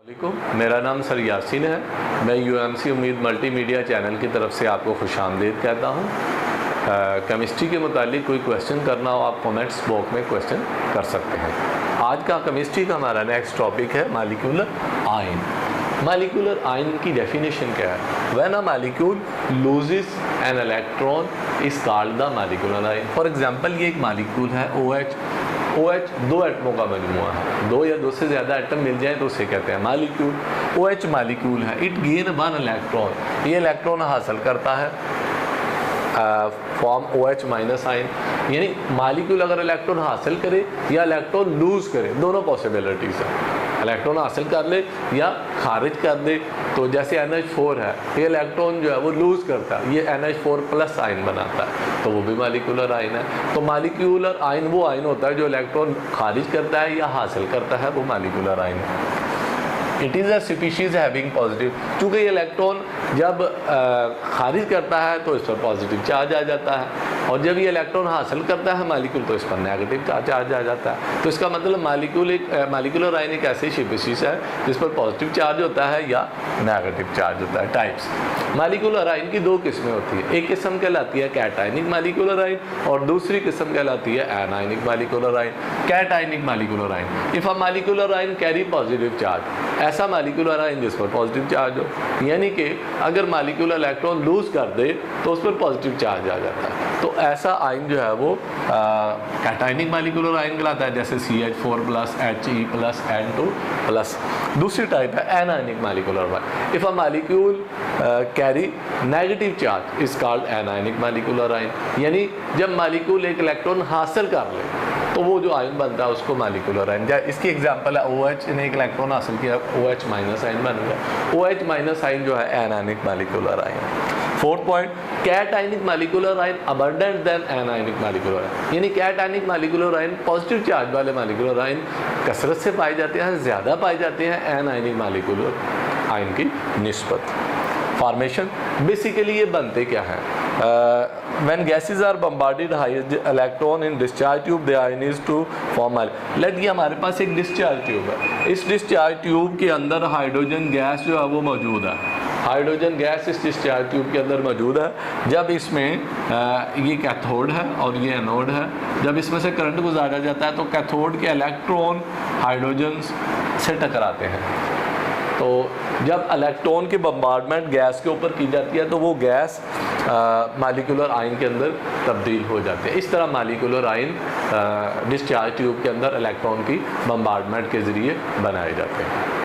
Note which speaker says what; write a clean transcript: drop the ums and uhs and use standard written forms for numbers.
Speaker 1: वालेकुम, मेरा नाम सर यासीन है। मैं यूएमसी उम्मीद मल्टीमीडिया चैनल की तरफ से आपको खुशामदीद कहता हूँ। केमिस्ट्री के मुतालिक कोई क्वेश्चन करना हो आप कमेंट्स बॉक्स में क्वेश्चन कर सकते हैं। आज का केमिस्ट्री का हमारा नेक्स्ट टॉपिक है मालिक्यूलर आयन। मालिक्यूलर आयन की डेफिनेशन क्या है? When a molecule loses an electron is called the molecular ion. For example ये एक मालिक्यूल है OH दो एटमों का मजमूआ है, दो या दो से ज़्यादा एटम मिल जाए तो उसे कहते हैं मालिक्यूल। OH मालिक्यूल है, इट गेन वन इलेक्ट्रॉन, ये इलेक्ट्रॉन हासिल करता है फॉर्म OH माइनस आयन। यानी मालिक्यूल अगर इलेक्ट्रॉन हासिल करे या इलेक्ट्रॉन लूज करे, दोनों पॉसिबिलिटीज़ है। इलेक्ट्रॉन हासिल कर ले या खारिज कर दे, तो जैसे NH4 है, ये इलेक्ट्रॉन जो है वो लूज़ करता है, ये NH4 प्लस आयन बनाता है, तो वो भी मालिक्यूलर आयन है। तो मालिक्यूलर आयन वो आयन होता है जो इलेक्ट्रॉन खारिज करता है या हासिल करता है, वो मालिक्यूलर आयन है। It is a species having positive, चूँकि ये इलेक्ट्रॉन जब खारिज करता है तो इस पर पॉजिटिव चार्ज आ जाता है, और जब ये इलेक्ट्रॉन हासिल करता है मालिक्यूल तो इस पर नेगेटिव चार्ज आ जाता है। तो इसका मतलब मालिक्यूलर आयन एक ऐसी स्पीशीज़ है जिस पर पॉजिटिव चार्ज होता है या नेगेटिव चार्ज होता है। टाइप्स मालिक्यूलर आयन की दो किस्में होती है, एक किस्म कहलाती है कैटायनिक मालिक्यूलर आयन और दूसरी किस्म कहलाती है anionic molecular ion. Cationic molecular ion, if a molecular ion carry positive charge, ऐसा मालिक्यूलर आयन जिस पर पॉजिटिव चार्ज हो, यानी कि अगर मालिक्यूलर इलेक्ट्रॉन लूज कर दे तो उस पर पॉजिटिव चार्ज आ जाता है, तो ऐसा आयन जो है वो कैटायनिक मालिक्यूलर आयन कहलाता है, जैसे CH4 plus He plus N2 plus. दूसरी टाइप है anionic molecular ion, if a molecule carry negative charge is called anionic molecular ion. यानी जब मालिक्यूल एक इलेक्ट्रॉन हासिल कर ले तो वो जो आयन बनता है उसको मालिक्यूलर आयन। इसकी एग्जांपल है OH ने एक इलेक्ट्रॉन हासिल किया, OH माइनस आयन बन गया। OH माइनस आयन जो है anionic molecular ion. Fourth point, cationic molecular ion abundant than anionic molecular ion, यानी cationic molecular ion positive charge वाले मालिक्यूलर आयन कसरत से पाए जाते हैं, ज़्यादा पाए जाते हैं एनायनिक मालिक्यूलर आयन की निस्बत। फॉर्मेशन बेसिकली ये बनते क्या हैं? When gases are bombarded high electron in discharge tube, the ion is to form late ये हमारे पास एक डिस्चार्ज ट्यूब है, इस डिस्चार्ज ट्यूब के अंदर हाइड्रोजन गैस जो है वो मौजूद है। हाइड्रोजन गैस इस डिस्चार्ज ट्यूब के अंदर मौजूद है। जब इसमें ये कैथोड है और ये एनोड है, जब इसमें से करंट गुजारा जाता है तो कैथोड के इलेक्ट्रॉन हाइड्रोजन से टकराते हैं। तो जब इलेक्ट्रॉन की बम्बार्डमेंट गैस के ऊपर की जाती है तो वो गैस मालिक्यूलर आयन के अंदर तब्दील हो जाती है। इस तरह मालिक्यूलर आयन डिस्चार्ज ट्यूब के अंदर इलेक्ट्रॉन की बम्बार्डमेंट के ज़रिए बनाए जाते हैं।